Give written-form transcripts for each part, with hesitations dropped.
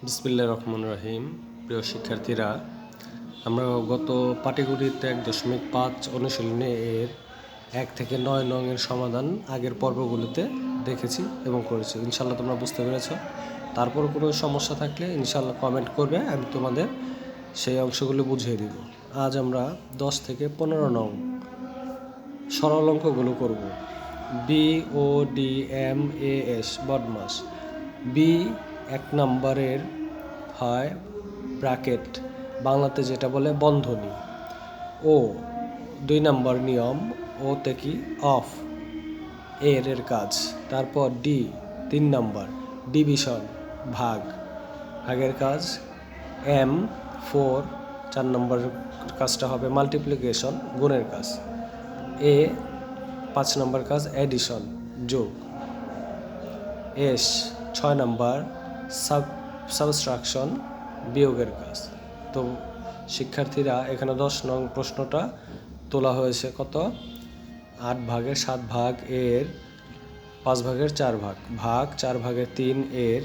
বিসমিল্লাহির রহমানির রহিম। প্রিয় শিক্ষার্থীরা, আমরা গত পাটিগণিত 1.5 অনুশীলনে এর 1 থেকে 9 নং এর সমাধান আগের পর্বগুলোতে দেখেছি এবং করেছি। ইনশাল্লাহ তোমরা বুঝতে পেরেছ। তারপর কোনো সমস্যা থাকলে ইনশাল্লাহ কমেন্ট করবে, আমি তোমাদের সেই অংশগুলো বুঝিয়ে দিব। আজ আমরা 10 থেকে 15 নং সরল অঙ্কগুলো করব। BODMAS বদমাস। বি 1 নম্বরের হয় ব্র্যাকেট, বাংলাতে যেটা বলে বন্ধনী। ও 2 নম্বর নিয়ম, ওতে কি অফ, এর কাজ। তারপর ডি 3 নম্বর ডিভিশন, ভাগের কাজ। M 4 নম্বর কাজটা হবে মাল্টিপ্লিকেশন, গুণের কাজ। এ 5 নম্বর কাজ এডিশন, যোগ। এস 6 নম্বর সাবট্রাকশন, বিয়োগের কাজ। তো শিক্ষার্থীরা, এখানে 10 নং প্রশ্নটা তোলা হয়েছে কত? 8 ভাগের 7 ভাগ, এর 5 ভাগের 4 ভাগ, ভাগ 4 ভাগের 3, এর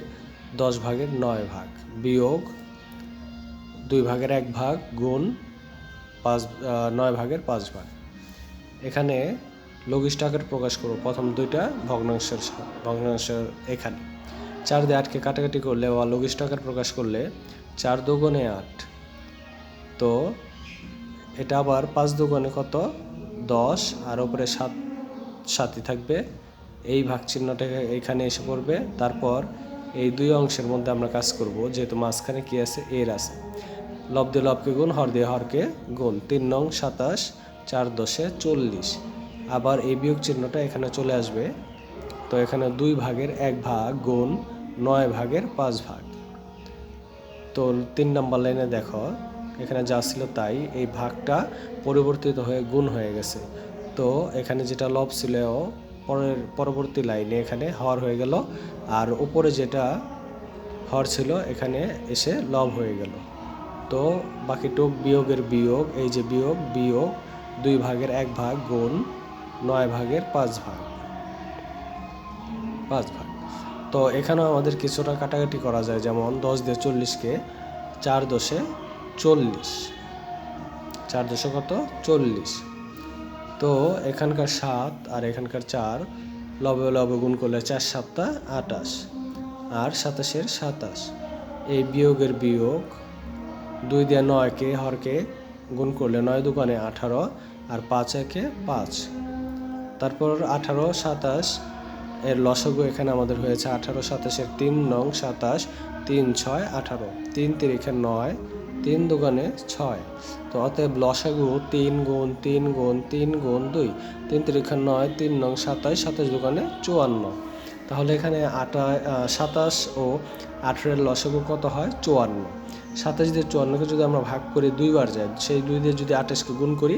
10 ভাগের 9 ভাগ, বিয়োগ 2 ভাগের 1 ভাগ, গুণ 9 ভাগের 5 ভাগ। এখানে লঘিষ্ঠ আকারে প্রকাশ করব প্রথম দুইটা ভগ্নাংশের। এখানে 4 দিয়ে 8কে কাটাকাটি করলে বা লঘিষ্ঠ আকারে প্রকাশ করলে 4 দুগুণে 8। তো এটা আবার 5 দুগুণে কত? 10, আর উপরে 7ই থাকবে। এই ভাগ চিহ্নটা এখানে এসে পড়বে। তারপর এই দুই অংশের মধ্যে আমরা কাজ করব, যেহেতু মাঝখানে কি আছে? এর আছে। লব দিয়ে লবকে গুণ, হর দিয়ে হরকে গুণ। 3 নং 27, 4 10 40। আবার এই বিয়োগ চিহ্নটা এখানে চলে আসবে। তো এখানে 2 ভাগের 1 ভাগ, গুণ 9 ভাগের 5 ভাগ। তো 3 নম্বর লাইনে দেখো, এখানে যা ছিল তাই, এই ভাগটা পরিবর্তিত হয়ে গুণ হয়ে গেছে। তো এখানে যেটা লব ছিল, পরবর্তী লাইনে এখানে হর হয়ে গেল, আর উপরে যেটা হর ছিল এখানে এসে লব হয়ে গেল। তো বাকিটুক বিয়োগের বিয়োগ, এই যে বিয়োগ 2 ভাগের 1 ভাগ, গুণ 9 ভাগের 5 ভাগ। তো এখানেও আমাদের কিছুটা কাটাকাটি করা যায়, যেমন 10 দিয়ে 40কে 4 10 40, 4 10 কত? 40। তো এখানকার 7 আর এখানকার 4 লবে লবে গুণ করলে 4 7 28, আর 27 27। এই বিয়োগের বিয়োগ 2 দিয়ে 9কে হরকে গুণ করলে 9 দুগুণে 18, আর 5 একে 5। তারপর 18 27 এর লসাগু এখানে আমাদের হয়েছে 18 27 3 নং 27, 3 6 18, 3 3 9, 3 দুগুণে 6। তো অতএব লসাগু 3 গুণ 3 গুণ 3 গুণ 2, 3 3 9, 3 নং 27, 27 দুগুণে 54। তাহলে এখানে 27 ও 18 এর লসাগু কত হয়? 54। 27 দিয়ে 54কে যদি আমরা ভাগ করি 2 বার যায়, সেই 2 দিয়ে যদি 28কে গুণ করি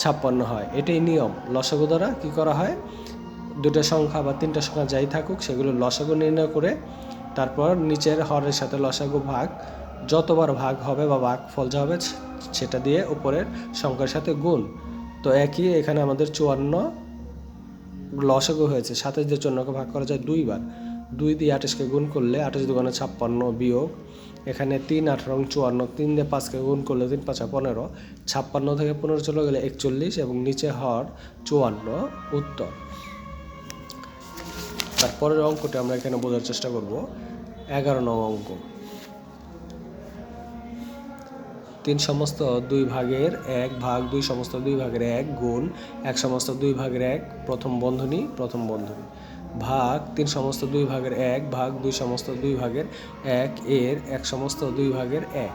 56 হয়। এটাই নিয়ম। লসাগু দ্বারা কি করা হয়? দুটো সংখ্যা বা তিনটা সংখ্যা যাই থাকুক, সেগুলো লসাগু নির্ণয় করে তারপর নিচের হরের সাথে লসাগু ভাগ, যতবার ভাগ হবে বা ভাগফল যা হবে সেটা দিয়ে উপরের সংখ্যার সাথে গুণ। তো একই এখানে আমাদের 54 লসাগু হয়েছে। 27 দিয়ে 54কে ভাগ করা যায় 2 বার। 2 দিয়ে 28কে গুণ করলে 28 দুগুণে 56, বিয়োগ এখানে 3 18 54, 3 দিয়ে 5কে গুণ করলে 3 5 15, 56 থেকে 15 চলে গেলে 41, এবং নিচে হর 54 উত্তর। তারপরের অঙ্কটা আমরা এখানে বোঝার চেষ্টা করব। 11 নং অঙ্ক। 3 সমস্ত 2 ভাগের 1 ভাগ 2 সমস্ত 2 ভাগের 1, গুণ 1 সমস্ত 2 ভাগের 1 প্রথম বন্ধনী ভাগ 3 সমস্ত 2 ভাগের 1 ভাগ 2 সমস্ত 2 ভাগের 1, এর 1 সমস্ত 2 ভাগের 1।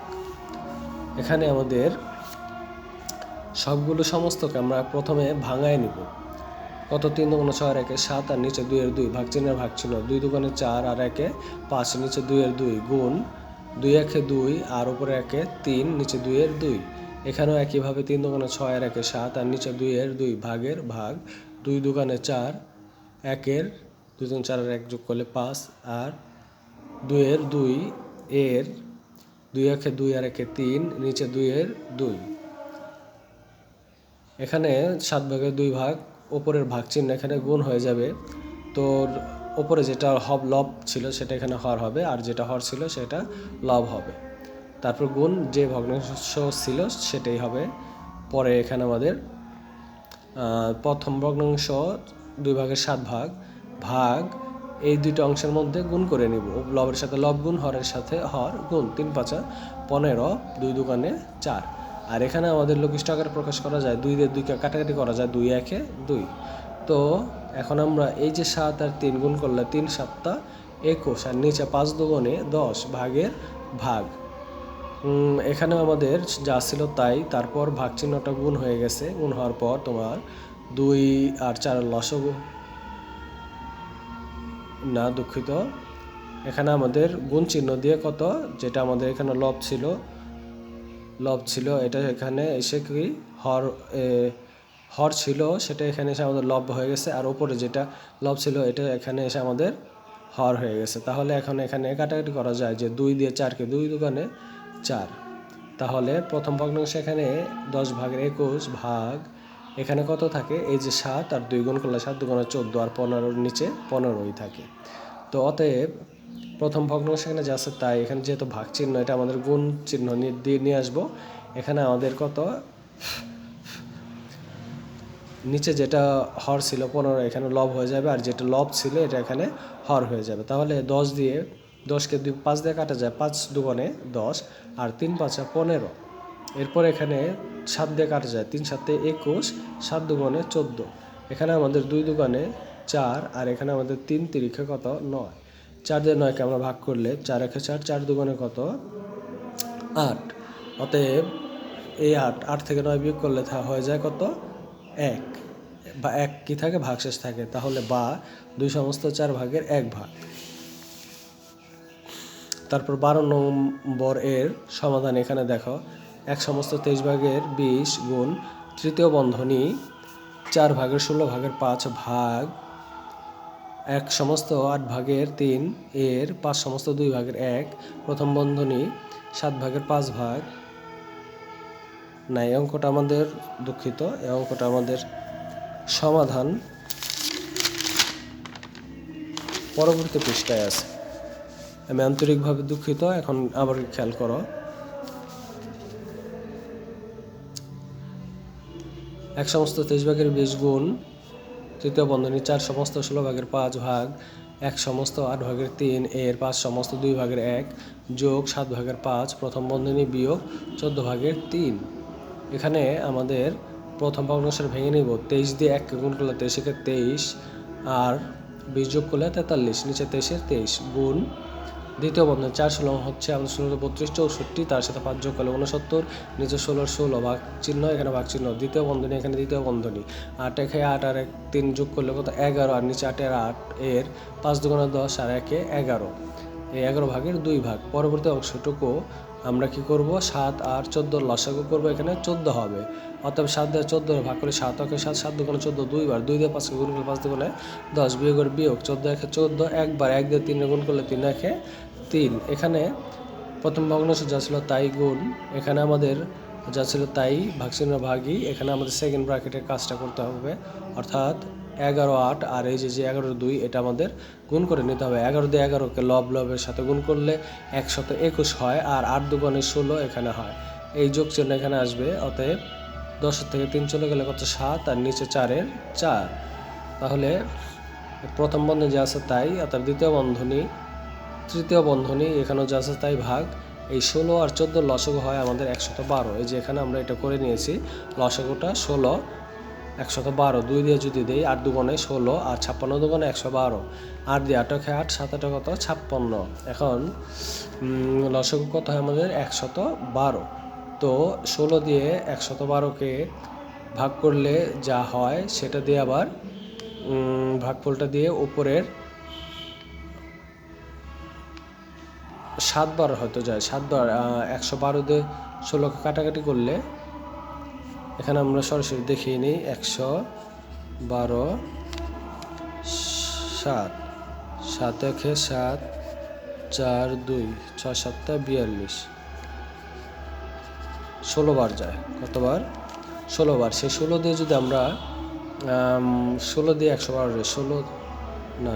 এখানে আমাদের সবগুলো সমস্তকে আমরা প্রথমে ভাঙায় নিব। কত? 3 দুগুণে 6 আর 1 7, আর নিচে 2 এর 2, ভাগ চিহ্নের ভাগ ছিল 2 দুগুণে 4 আর 1 5, নিচে 2 এর 2, গুণ 2 1 2, আর উপরে 1 3, নিচে 2 এর 2। এখানেও একইভাবে 3 দুগুণে 6 আর 1 7, আর নিচে 2 এর 2, ভাগের ভাগ 2 দুগুণে 4, 1 এর 2 3 4 আর 1 যোগ করলে 5, আর 2 এর 2, এর 2 1 2 আর 1 3, নিচে 2 এর 2। এখানে 7 ভাগের 2 ভাগ, ওপরের ভাগ চিহ্ন এখানে গুণ হয়ে যাবে। তো ওপরে যেটা লব ছিল সেটা এখানে হর হবে, আর যেটা হর ছিল সেটা লব হবে। তারপর গুণ যে ভগ্নাংশ ছিল সেটাই হবে। পরে এখানে আমাদের প্রথম ভগ্নাংশ 2/7 ভাগ এই দুইটা অংশের মধ্যে গুণ করে নিব। লবের সাথে লব গুণ, হরের সাথে হর গুণ। 3×5 = 15, 2 দুগুণে 4। আর এখানে আমাদের লঘিষ্ঠ আকারে প্রকাশ করা যায়, 2 দিয়ে 2কে কাটাকাটি করা যায়, 2 1 2। তো এখন আমরা এই যে 7 আর 3 গুণ করলে 3 7 21, আর নিচে 5 দুগুণে 10 ভাগের ভাগ। এখানে আমাদের যা ছিল তাই, তারপর ভাগ চিহ্নটা গুণ হয়ে গেছে। গুণ হওয়ার পর তোমার 2 আর 4 লসাগু, না দুঃখিত, এখানে আমাদের গুণ চিহ্ন দিয়ে কত, যেটা আমাদের এখানে লব ছিল এটা এখানে এসে কি হর ছিল সেটা এখানে এসে আমাদের লব হয়ে গেছে, আর উপরে যেটা লব ছিল এটা এখানে এসে আমাদের হর হয়ে গেছে। তাহলে এখন এখানে কাটাকাটি করা যায় যে 2 দিয়ে 4কে 2 দুগুণে 4। তাহলে প্রথম ভগ্নাংশ এখানে 10/21 ভাগ এখানে কত থাকে, এই যে 7 আর 2 গুণ করলে 7 দুগুণে 14, আর 15-র নিচে 15ই থাকে। তো অতএব প্রথম ভগ্নাংশ এখানে যা আছে তাই, এখানে যেহেতু ভাগ চিহ্ন এটা আমাদের গুণ চিহ্ন দিয়ে নিয়ে আসবো। এখানে আমাদের কত, নিচে যেটা হর ছিল 15 এখানে লব হয়ে যাবে, আর যেটা লব ছিল এটা এখানে হর হয়ে যাবে। তাহলে 10কে 5 দিয়ে কাটা যায়, 5 দুগুণে 10, আর 3×5 = 15। এরপর এখানে 7 দিয়ে কাটা যায়, 3 7 21, 7 দুগুণে 14। এখানে আমাদের 2 দুগুণে 4, আর এখানে আমাদের 3 3 কত 9। 4 দিয়ে 9কে আমরা ভাগ করলে 4 1 4, 4 দুগুণে কত 8। অতএব এই 8 থেকে 9 বিয়োগ করলে হয়ে যায় কত 1, বা 1 কি থাকে ভাগশেষ থাকে। তাহলে বা 2/4 ভাগের 1 ভাগ। তারপর 12 নম্বর এর সমাধান এখানে দেখো, 1/23 গুণ তৃতীয় বন্ধনী 4/16/5 ভাগ 1/8/3 এর 5/2/1 প্রথম বন্ধনী 7/5 ভাগ। না, এই অঙ্কটা আমাদের দুঃখিত, এই অঙ্কটা আমাদের সমাধান পরবর্তী পৃষ্ঠায় আছে। আমি আন্তরিকভাবে দুঃখিত। এখন আবার খেয়াল করো, 1/23 গুণ তৃতীয় বন্ধনী 4/16/5 ভাগ 1/8/3 এর 5/2/1 যোগ 7/5 প্রথম বন্ধনী বিয়োগ 14/3। এখানে আমাদের প্রথম ভগ্নাংশের ভেঙে নিব। 23 দিয়ে 1কে গুণ করলে 23 23, আর 20 যোগ করলে 43, নিচে 23 23 গুণ দ্বিতীয় বন্ধনী 4 16 হচ্ছে আমাদের 16 32 64, তার সাথে 5 যোগ করলে 69, নিচে 16 16 ভাগ চিহ্ন, এখানে ভাগ চিহ্ন, দ্বিতীয় বন্ধনী এখানে দ্বিতীয় বন্ধনী 8 1 8 আর 3 যোগ করলে কত 11, আর নিচে 8 এর 8 এর 5 দুগুণে 10 আর 1 11, এই 11 ভাগের 2 ভাগ। পরবর্তী অংশটুকু আমরা কি করব, 7 আর 14 লসাগু করব, এখানে 14 হবে। অতএব 7 দিয়ে 14 ভাগ করে 7 কে 7 7 দুগুণে 14 2বার, 2 দিয়ে 5কে গুণ করলে 5 দুগুণে 10, বিয়োগের বিয়োগ 14 1 14 একবার, 1 দিয়ে 3 গুণ করলে 3 1 3। এখানে প্রথম ভগ্নাংশ যা ছিল তাই গুণ, এখানে আমাদের যা ছিল তাই ভাগচিহ্ন ভাগই, এখানে আমাদের সেকেন্ড ব্র্যাকেটের কাজটা করতে হবে, অর্থাৎ 11 8 আর এই যে 11 2 এটা আমাদের গুণ করে নিতে হবে। 11 দিয়ে 11কে লবের সাথে গুণ করলে 121 হয়, আর 8 দুগুণে 16 এখানে হয়, এই যোগ চিহ্ন এখানে আসবে। অতএব 10 থেকে 3 চলে গেলে কত 7, আর নিচে 4 এর 4। তাহলে প্রথম বন্ধনী যা আছে তাই, অর্থাৎ দ্বিতীয় বন্ধনী তৃতীয় বন্ধনী এখানেও যা আছে তাই ভাগ এই 16 আর 14 লসাগু হয় আমাদের 112। এই যে এখানে আমরা এটা করে নিয়েছি, লসাগুটা 16 112, 2 দিয়ে যদি দেই 8 দুগুণে 16, আর 56 দুগুণে 112, 8 দিয়ে 8 8 7 8 কত 56। এখন লসাগু কত হয় আমাদের 112। তো 16 দিয়ে 112কে ভাগ করলে যা হয় সেটা দিয়ে আবার ভাগফলটা দিয়ে উপরের 7 বার হয়তো যায়, 7 বার 112 দিয়ে 16কে কাটাকাটি করলে, এখানে আমরা সরাসরি দেখিয়ে নিই, 112 7 7 1 7 4 2 6 7 42, 16 বার যায়। কতবার 16 বার। সেই 16 দিয়ে যদি আমরা 16 দিয়ে 112, 16 না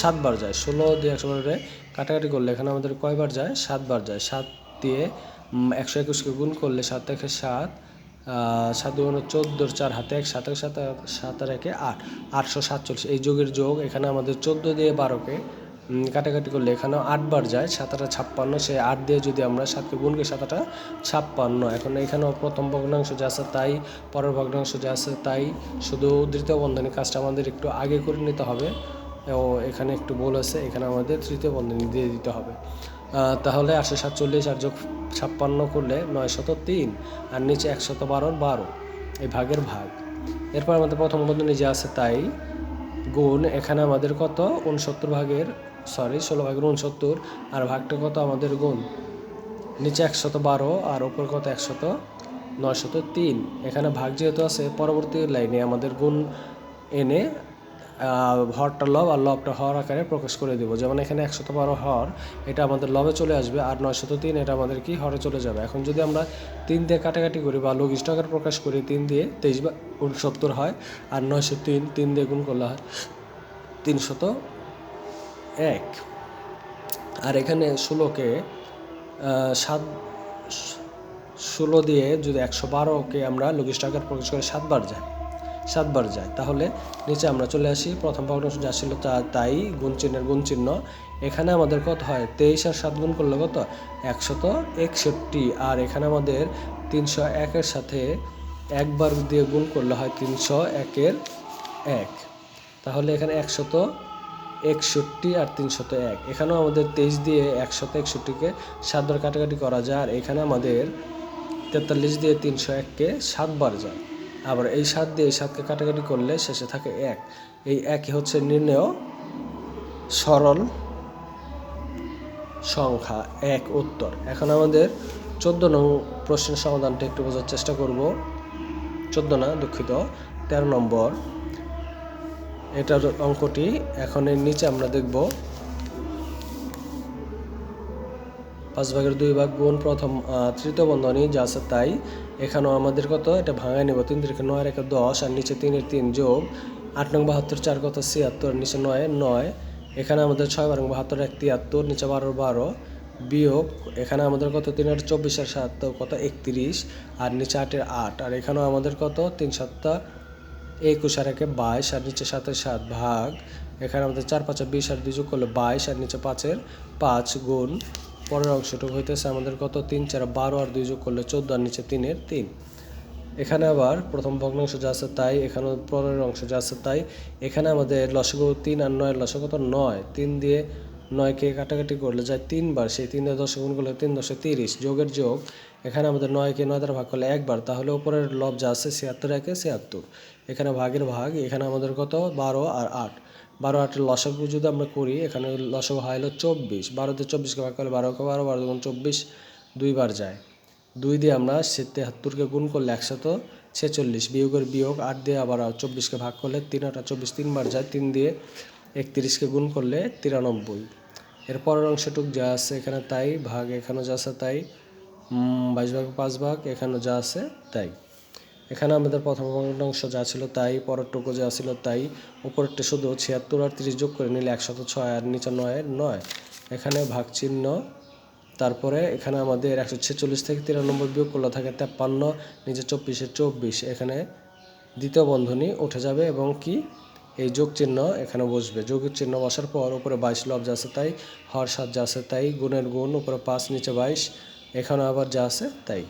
7 বার যায়, 16 দিয়ে 100 কাটাকাটি করলে এখানে আমাদের কয়বার যায়, 7 বার যায়। 7 দিয়ে 121কে গুণ করলে 7 থেকে 7, 7 দুগুণে 14, 4 হাতে 1, 7 আর 7 আর 1 8, 847। এই যোগের যোগ এখানে আমাদের 14 দিয়ে 12কে কাটাকাটি করলে এখানেও 8 বার যায়। 7 8 56, সেই 8 দিয়ে যদি আমরা 7কে গুণ করি 7 8 56। এখন এখানেও প্রথম ভগ্নাংশ যা আছে তাই, পরের ভগ্নাংশ যা আছে তাই, শুধু তৃতীয় বন্ধনী কাজটা আমাদের একটু আগে করে নিতে হবে। ও এখানে একটু ভুল আছে, এখানে আমাদের তৃতীয় বন্ধনী দিয়ে দিতে হবে। তাহলে 847 আর যোগ 56 করলে 903, আর নিচে 112 এই ভাগের ভাগ। এরপর আমাদের প্রথম বন্ধনী যে আছে তাই গুণ এখানে আমাদের কত 69 ভাগের 16 ভাগের 69, আর ভাগটা কত আমাদের গুণ নিচে 112 আর উপর কত 903। এখানে ভাগ যেহেতু আছে পরবর্তী লাইনে আমাদের গুণ এনে হরটা লব আর লবটা হর আকারে প্রকাশ করে দেবো। যেমন এখানে 112 হর, এটা আমাদের লবে চলে আসবে, আর 903 এটা আমাদের কি হরে চলে যাবে। এখন যদি আমরা 3 দিয়ে কাটাকাটি করি বা লঘিষ্ঠ আকারে প্রকাশ করি, 3 দিয়ে 23 বা 69 হয়, আর 903 3 দিয়ে গুণ করলে হয় 301। আর এখানে 16কে 16 দিয়ে যদি 112কে আমরা লঘিষ্ঠ আকারে প্রকাশ করে 7 বার যায়, তাহলে নিচে আমরা চলে আসি। প্রথম ভগ্নাংশ যা ছিল তাই, গুণ চিহ্নের গুণ চিহ্ন। এখানে আমাদের কত হয় 23 আর 7 গুণ করলে কত 161, আর এখানে আমাদের 301-এর সাথে 1 বার দিয়ে গুণ করলে হয় 301-এর 1, তাহলে এখানে 161 আর 301। এখানেও আমাদের 23 দিয়ে 161কে 7 বার কাটাকাটি করা যায়, আর এখানে আমাদের 43 দিয়ে 301কে 7 বার যায়। আবার এই 7 দিয়ে এই 7কে কাটাকাটি করলে শেষে থাকে 1। এই 1 হচ্ছে নির্ণেয় সরল সংখ্যা 1 উত্তর। এখন আমাদের 14 নং প্রশ্নের সমাধানটা একটু বোঝার চেষ্টা করব। 14 না, দুঃখিত, 13 নম্বর এটার অঙ্কটি। এখন এর নিচে আমরা দেখব 5/2 গুণ প্রথম তৃতীয় বন্ধনী যা আছে তাই। এখানেও আমাদের কত, এটা ভাঙায় নেব। 3 3 9 আর 10, আর নিচে 3 এর 3 যোগ 8 নং 72 4 কত 76, নিচে 9 9। এখানে আমাদের 6 12 72 1 73, নিচে 12 12 বিয়োগ এখানে আমাদের কত 3 8 24 আর 7 কত 31, আর নিচে 8 এর 8, আর এখানেও আমাদের কত 3 7 21 আর 1 22, আর নিচে 7 এর 7 ভাগ এখানে আমাদের 4 5 20 আর 2 যোগ করলে 22, আর নিচে 5 এর 5 গুণ পরের অংশটুকু হইতেছে আমাদের কত 3 4 12 আর 2 যোগ করলে 14, আর নিচে 3 এর 3। এখানে আবার প্রথম ভগ্নাংশ যা আছে তাই, এখানে পরের অংশ যা আছে তাই। এখানে আমাদের লসাগু 3 আর 9 লসাগু কত 9, 3 দিয়ে 9কে কাটাকাটি করলে যায় 3 বার, সেই 3 দিয়ে 10 গুণ করলে 3 10 30, যোগের যোগ এখানে আমাদের 9কে 9 দ্বারা ভাগ করলে 1 বার, তাহলে উপরের লব যা আছে 76 1 76। এখানে ভাগের ভাগ এখানে আমাদের কত 12 আর 8, 12 8 লসাগু যদি আমরা করি এখানে লসাগু হয় হলো 24, 12 দিয়ে 24কে ভাগ করলে 12 কে 12, 12 গুণ 24 2 বার যায়। 2 দিয়ে আমরা 73কে গুণ করলে 146, বিয়োগের বিয়োগ 8 দিয়ে আবার 24কে ভাগ করলে 3 8 24 3 বার যায়। 3 দিয়ে 31কে গুণ করলে 93। এর পরের অংশটুক যা আছে এখানে তাই, ভাগ এখানেও যা আছে তাই, 22/5 এখানেও যা আছে তাই। এখানে আমাদের প্রথম অংশ যা ছিল তাই, পরেরটুকু যা ছিল তাই। উপরেরটা শুধু 76 আর 30 যোগ করে নিলে 106, আর নিচে 9 9। এখানে ভাগ চিহ্ন, তারপরে এখানে আমাদের 146 থেকে 93 বিয়োগ করলে থাকে 53, নিচে 24 24। এখানে দ্বিতীয় বন্ধনী উঠে যাবে এবং কি এই যোগ চিহ্ন এখানে বসবে। যোগের চিহ্ন বসার পর উপরে 22 লব যা আছে তাই, হর 7 যা আছে তাই, গুণের গুণ উপরে 5 নিচে 22, এখানে আবার যা আছে তাই।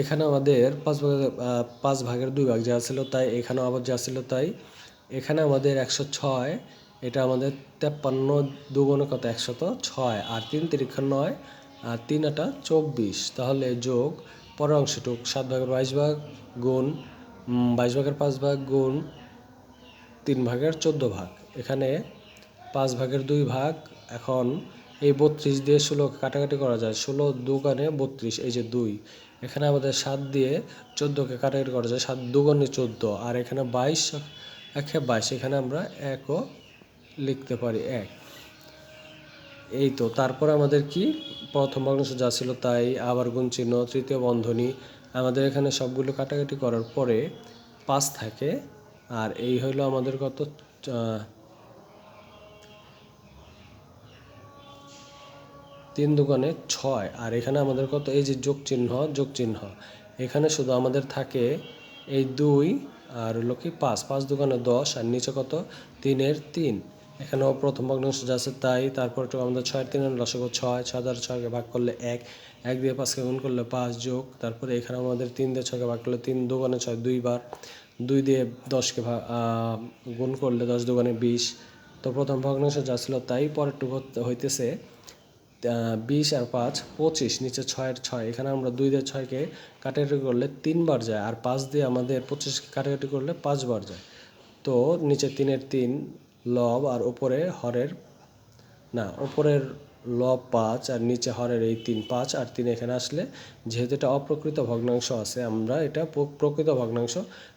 এখানে আমাদের 5/2 যা ছিল তাই, এখানেও আবার যা ছিল তাই। এখানে আমাদের 106, এটা আমাদের 53 দুগুণে কত 106, আর 3 3 9, আর 3 8 24। তাহলে যোগ পরের অংশটুক 7/22 গুণ 22/5 গুণ 3/14। এখানে 5/2। এখন এই 32 দিয়ে 16 কাটাকাটি করা যায়, 16 দুগুণে 32, এই যে 2। এখানে আমাদের 7 দিয়ে 14কে কাটাকাটি করা যায়, 7 দুগুণে 14, আর এখানে 22 1 22, এখানে আমরা 1ও লিখতে পারি 1। এই তো, তারপর আমাদের কি প্রথম ভগ্নাংশ যা ছিল তাই, আবার গুণ চিহ্ন, তৃতীয় বন্ধনী, আমাদের এখানে সবগুলো কাটাকাটি করার পরে 5 থাকে, আর এই হলো আমাদের কত 3 দুগুণে 6, আর এখানে আমাদের কত, এই যে যোগ চিহ্ন, এখানে শুধু আমাদের থাকে এই 2 আর হলো কি 5 দুগুণে 10, আর নিচে কত 3-এর 3। এখানেও প্রথম ভগ্নাংশ যা আছে তাই, তারপর একটু আমাদের 6-এর 3-এর লসাগু 6, 6 দ্বারা 6কে ভাগ করলে 1, 1 দিয়ে 5কে গুণ করলে 5, যোগ তারপরে এখানে আমাদের 3 দিয়ে 6কে ভাগ করলে 3 দুগুণে 6 2 বার, 2 দিয়ে 10কে গুণ করলে 10 দুগুণে 20। তো প্রথম ভগ্নাংশ যা ছিল তাই, পরেরটুকু হইতেছে 20 আর 5 25, নিচে 6-এর 6, এখানে আমরা 2 দিয়ে 6কে কাটাকাটি করলে 3 বার যায়, আর 5 দিয়ে আমাদের 25কে কাটাকাটি করলে 5 বার যায়। তো নিচে 3-এর 3 লব, আর উপরের লব 5 আর নিচে হরের এই 3, 5 আর 3 এখানে আসলে যেহেতু এটা অপ্রকৃত ভগ্নাংশ আছে, আমরা এটা প্রকৃত ভগ্নাংশ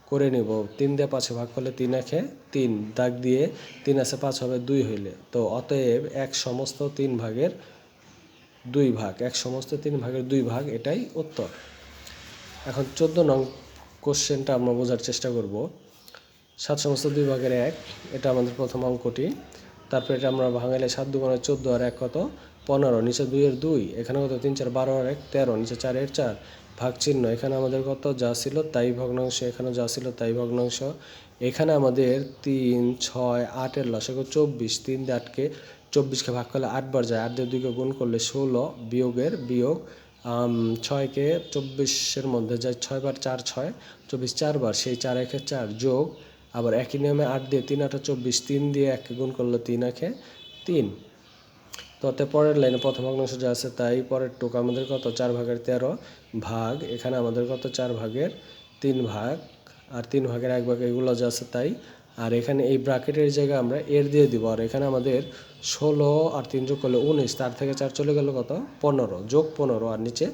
করে নিব। 3 দিয়ে 5 ভাগ করলে 3 একে 3, দাগ দিয়ে 3 আছে 5 হবে 2 হইলে, তো অতএব 1 সমস্ত 3 ভাগের 2 ভাগ, 1 সমস্ত 3 ভাগের 2 ভাগ, এটাই উত্তর। এখন 14 নং কোশ্চেনটা আমরা বোঝার চেষ্টা করব। 7 সমস্ত 2 ভাগের 1, এটা আমাদের প্রথম অঙ্কটি। তারপরে এটা আমরা ভাঙাইলে 7 দুগুণে 14 আর 1 কত 15, নিচে 2-এর 2, এখানে কত 3 4 12 আর 1 13, নিচে 4-এর 4, ভাগ চিহ্ন, এখানে আমাদের কত যা ছিল তাই ভগ্নাংশ, এখানে যা ছিল তাই ভগ্নাংশ। এখানে আমাদের 3 6 8-এর লসাগু 24, 3 দিয়ে 8কে 24কে ভাগ করলে 8 বার যায়, 8 দিয়ে 2কে গুণ করলে 16, বিয়োগের বিয়োগ 6কে 24-এর মধ্যে যায় 6 বার, 4 6 24 4 বার, সেই 4 1 4, যোগ আবার একই নিয়মে 8 দিয়ে 3 8 24, 3 দিয়ে 1কে গুণ করলে 3 1 3। তো পরের লাইনে প্রথম ভগ্নাংশ যা আছে তাই, পরের টুক আমাদের কত 4 ভাগের 13 ভাগ, এখানে আমাদের কত 4 ভাগের 3 ভাগ, আর 3 ভাগের 1 ভাগ, এগুলো যা আছে তাই। আর এখানে এই ব্র্যাকেটের জায়গায় আমরা এর দিয়ে দিব, আর এখানে আমাদের 16 আর 3 যোগ করলে 19, তার থেকে 4 চলে গেল কত 15, যোগ 15, আর নিচে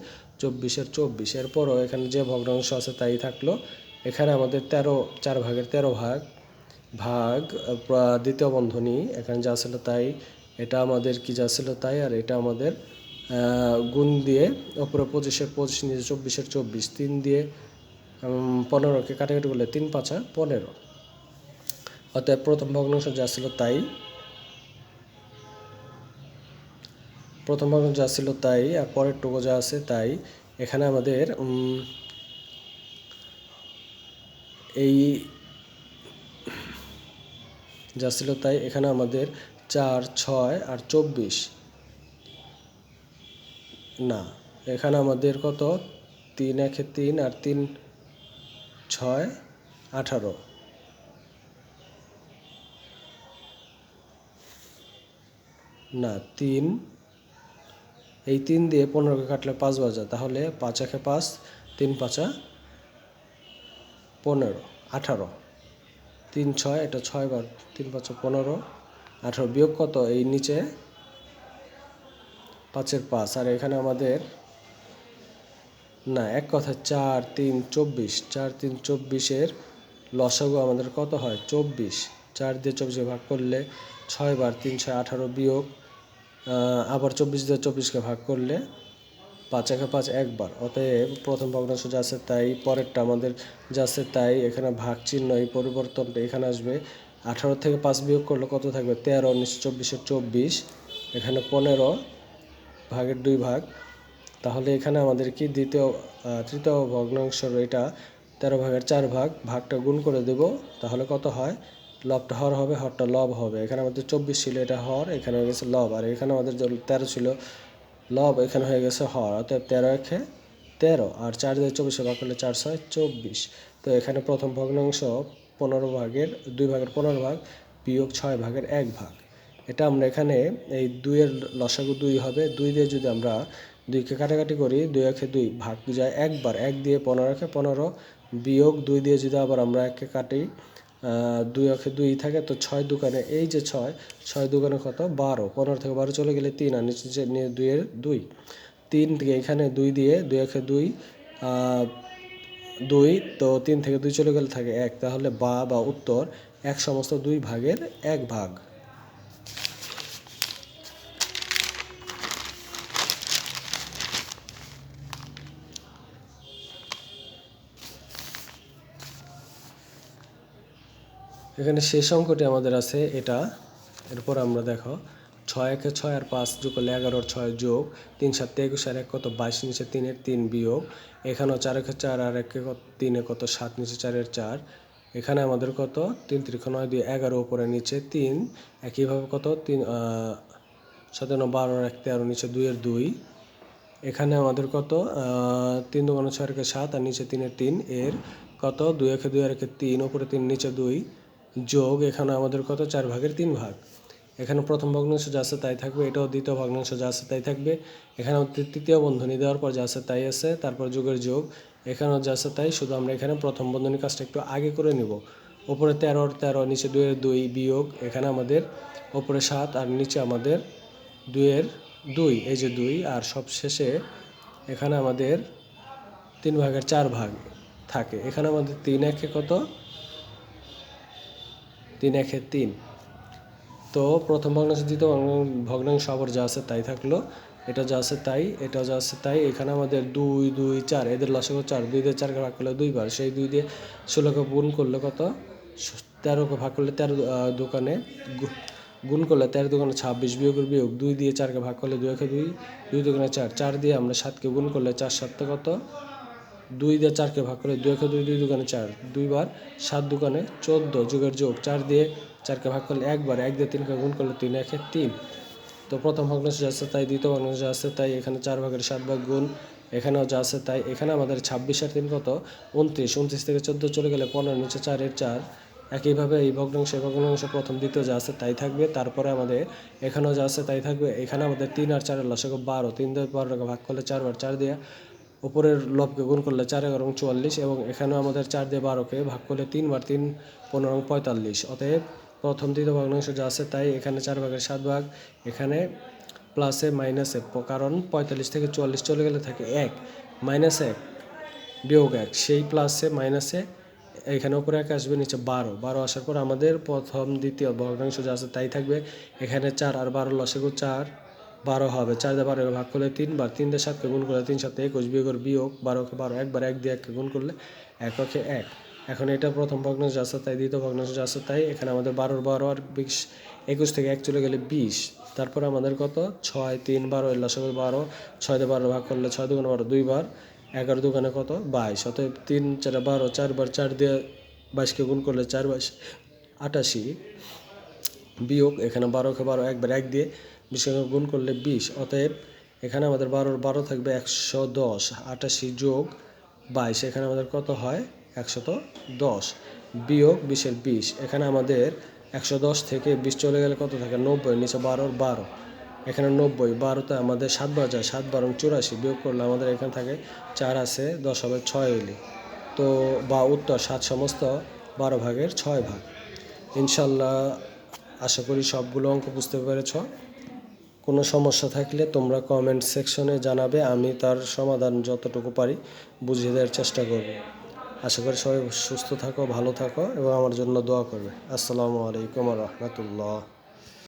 24-এর 24। এরপরও এখানে যে ভগ্নাংশ আছে তাই থাকলো। এখানে আমাদের 4 ভাগের 13 ভাগ দ্বিতীয় বন্ধনী, এখানে যা ছিল তাই, এটা আমাদের কি যা ছিল তাই, আর এটা আমাদের গুণ দিয়ে ওপরে 25-এর 25, নিচে 24-এর 24, 3 দিয়ে 15কে কাটাকাটি করলে 3 5 15। অতএব প্রথম ভগ্নাংশ যা ছিল তাই, আর পরের টুকু যা আছে তাই। এখানে আমাদের এই যা ছিল তাই, এখানে আমাদের 4 6 আর 24, না এখানে আমাদের কত 3 1 3 আর 3 6 18, না 3, এই 3 দিয়ে 15কে কাটলে 5 বার যায়, তাহলে 5 1 5, 3 5 15 18, 3 6, এটা 6 বার, 3 5 15 18, বিয়োগ কত এই নিচে 5-এর 5, আর এখানে আমাদের না এক কথা 4 3 24, 4 3 24-এর লসাগু আমাদের কত হয় 24, 4 দিয়ে 24 ভাগ করলে 6 বার, 3 6 18, বিয়োগ আবার 24 দিয়ে 24কে ভাগ করলে 5 1 5 একবার। অতএব প্রথম ভগ্নাংশ যা আছে তাই, পরেরটা আমাদের যা আছে তাই, এখানে ভাগ চিহ্ন এই পরিবর্তনটা এখানে আসবে। 18 থেকে 5 বিয়োগ করলে কত থাকবে 13, নিচে 24-এর 24, এখানে 15 ভাগের 2 ভাগ, তাহলে এখানে আমাদের কি তৃতীয় ভগ্নাংশ, এটা 13 ভাগের 4 ভাগ, ভাগটা গুণ করে দেব, তাহলে কত হয় লবটা হর হবে, হরটা লব হবে। এখানে আমাদের 24 ছিল, এটা হর, এখানে হয়ে গেছে লব, আর এখানে আমাদের 13 ছিল লব, এখানে হয়ে গেছে হর। অতএব 13 1 13, আর 4 দিয়ে 24 ভাগ করলে 4 6 24। তো এখানে প্রথম ভগ্নাংশ 15 ভাগের 2 ভাগের 15 ভাগ বিয়োগ 6 ভাগের 1 ভাগ। এটা আমরা এখানে এই 2-এর লসাগু 2 হবে, 2 দিয়ে যদি আমরা 2কে কাটাকাটি করি, 2 1 2, ভাগ যায় একবার, 1 দিয়ে 15 1 15, বিয়োগ 2 দিয়ে যদি আবার আমরা 1কে কাটি, 2 1 2 থাকে, তো 6 দুগুণে এই যে 6 দুগুণে কত 12, 15 থেকে 12 চলে গেলে 3, আর নিচে 2-এর 2, 3 থেকে এখানে 2 দিয়ে 2 1 2 2, তো 3 থেকে 2 চলে গেলে থাকে 1, তাহলে বা উত্তর 1 সমস্ত 2 ভাগের 1 ভাগ। এখানে শেষ অঙ্কটি আমাদের আছে এটা। এরপর আমরা দেখো 6 একে 6 আর 5 যোগ করলে 11 আর 6 যোগ 3 7 21 আর 1 কত 22 নিচে 3 এর 3 বিয়োগ এখানেও 4 একে 4 আর 1 3 এ কত 7 নিচে 4 এর 4 এখানে আমাদের কত 3 3 9 2 11 উপরে নিচে 3 একইভাবে কত 3 7 12 আর 1 13 নিচে 2 এর 2 এখানে আমাদের কত 3 2 6 এর 7 আর নিচে 3 এর 3 এর কত 2 একে 2 আর 1 3 উপরে 3 নিচে 2 যোগ এখানে আমাদের কত 4 ভাগের 3 ভাগ এখানে প্রথম ভগ্নাংশ যা আছে তাই থাকবে, এটাও দ্বিতীয় ভগ্নাংশ যা আছে তাই থাকবে। এখানে তৃতীয় বন্ধনী দেওয়ার পর যা আছে তাই আছে, তারপর যোগের যোগ এখানেও যা আছে তাই, শুধু আমরা এখানে প্রথম বন্ধনী কাজটা একটু আগে করে নিব। উপরে 13 13 নিচে 2 এর 2 বিয়োগ এখানে আমাদের উপরে 7 আর নিচে আমাদের 2 এর 2 এই যে 2 আর সব শেষে এখানে আমাদের 3 ভাগের 4 ভাগ থাকে। এখানে আমাদের 3 একে কত 3 একে 3। তো প্রথম ভগ্নাংশ দ্বিতীয় ভগ্নাংশ আবার যা আছে তাই থাকলো, এটা যা আছে তাই, এটা যা আছে তাই। এখানে আমাদের 2 2 4 এদের লসাগু 4, 2 দিয়ে 4কে ভাগ করলে 2 বার, সেই 2 দিয়ে 16কে গুণ করলে কত 13কে ভাগ করলে 13 দোকানে গুণ করলে 13 দোকানে 26 বিয়োগের বিয়োগ 2 দিয়ে 4কে ভাগ করলে 2 একে 2, 2 দোকানে 4, 4 দিয়ে আমরা 7কে গুণ করলে 4 7 কত 2 দিয়ে 4কে ভাগ করলে 2 একে 2, 2 দোকানে 4, 2 বার 7 দোকানে 14 যোগের যোগ 4 দিয়ে 4কে ভাগ করলে 1 বার, 1 দিয়ে 3কে গুণ করলে 3 একে 3। তো প্রথম ভগ্নাংশ যা আছে তাই, দ্বিতীয় ভগ্নাংশ যা আছে তাই, এখানে 4 ভাগের 7 ভাগ গুণ এখানেও যা আছে তাই। এখানে আমাদের 26 আর 3 কত 29, 29 থেকে 14 চলে গেলে 15 নিচে 4 এর 4। একইভাবে এই ভগ্নাংশ প্রথম দ্বিতীয় যা আছে তাই থাকবে, তারপরে আমাদের এখানেও যা আছে তাই থাকবে। এখানে আমাদের 3 আর 4 এর লসাগু 12, 3 দিয়ে 12কে ভাগ করলে 4 বার, 4 দিয়ে উপরের লবকে গুণ করলে 4 11 44 এবং এখানেও আমাদের 4 দিয়ে 12কে ভাগ করলে 3 বার, 3 15 45। অতএব প্রথম দ্বিতীয় ভগ্নাংশ যা আছে তাই, এখানে 4 ভাগের 7 ভাগ, এখানে প্লাসে মাইনাসে, কারণ 45 থেকে 44 চলে গেলে থাকে 1, -1 বিয়োগ 1, সেই প্লাসে মাইনাসে এখানে উপরে 1 আসবে, নিচে 12 আসার পর আমাদের প্রথম দ্বিতীয় ভগ্নাংশ যা আছে তাই থাকবে। এখানে 4 আর 12 লসাগু 4 12 হবে, 4 দিয়ে 12 ভাগ করলে 3 বার, 3 দিয়ে 7কে গুণ করলে 3 7 21 বিয়োগের বিয়োগ 12কে 12, একবার 1 দিয়ে 1কে গুণ করলে 1 একে 1। এখন এটা প্রথম ভগ্নাংশ যা আছে তাই, দ্বিতীয় ভগ্নাংশ যা আছে তাই। এখানে আমাদের 12 আর 20, 21 থেকে 1 চলে গেলে 20, তারপরে আমাদের কত 6 3 12 এর লসাগু 12, 6 দিয়ে 12 ভাগ করলে 6 দুগুণে 12 2 বার, 11 দুগুণে কত 22। অতএব 3 4 12, 4 বার 4 দিয়ে 22কে গুণ করলে 4 22 88 বিয়োগ এখানে 12কে 12 একবার 1 দিয়ে 20কে গুণ করলে 20। অতএব এখানে আমাদের 12 থাকবে 110, 88 যোগ 22 এখানে আমাদের কত হয় 110 বিয়োগ 20 20। এখানে আমাদের 110 থেকে 20 চলে গেলে কত থাকে 90, নিচে 12 এখানে 90, 12তে আমাদের 7 বার যায়, 7 12 84 বিয়োগ করলে আমাদের এখানে থাকে 4 আছে, 10 হবে 6 এলি। তো বা উত্তর 7 সমস্ত 12 ভাগের 6 ভাগ। ইনশাল্লাহ আশা করি সবগুলো অঙ্ক বুঝতে পেরেছ। কোনো সমস্যা থাকলে তোমরা কমেন্ট সেকশনে জানাবে, আমি তার সমাধান যতটুকু পারি বুঝিয়ে দেওয়ার চেষ্টা করব। আশা করি সবাই সুস্থ থাকো, ভালো থাকো এবং আমার জন্য দোয়া করবে। আসসালামু আলাইকুম ওয়া রাহমাতুল্লাহ।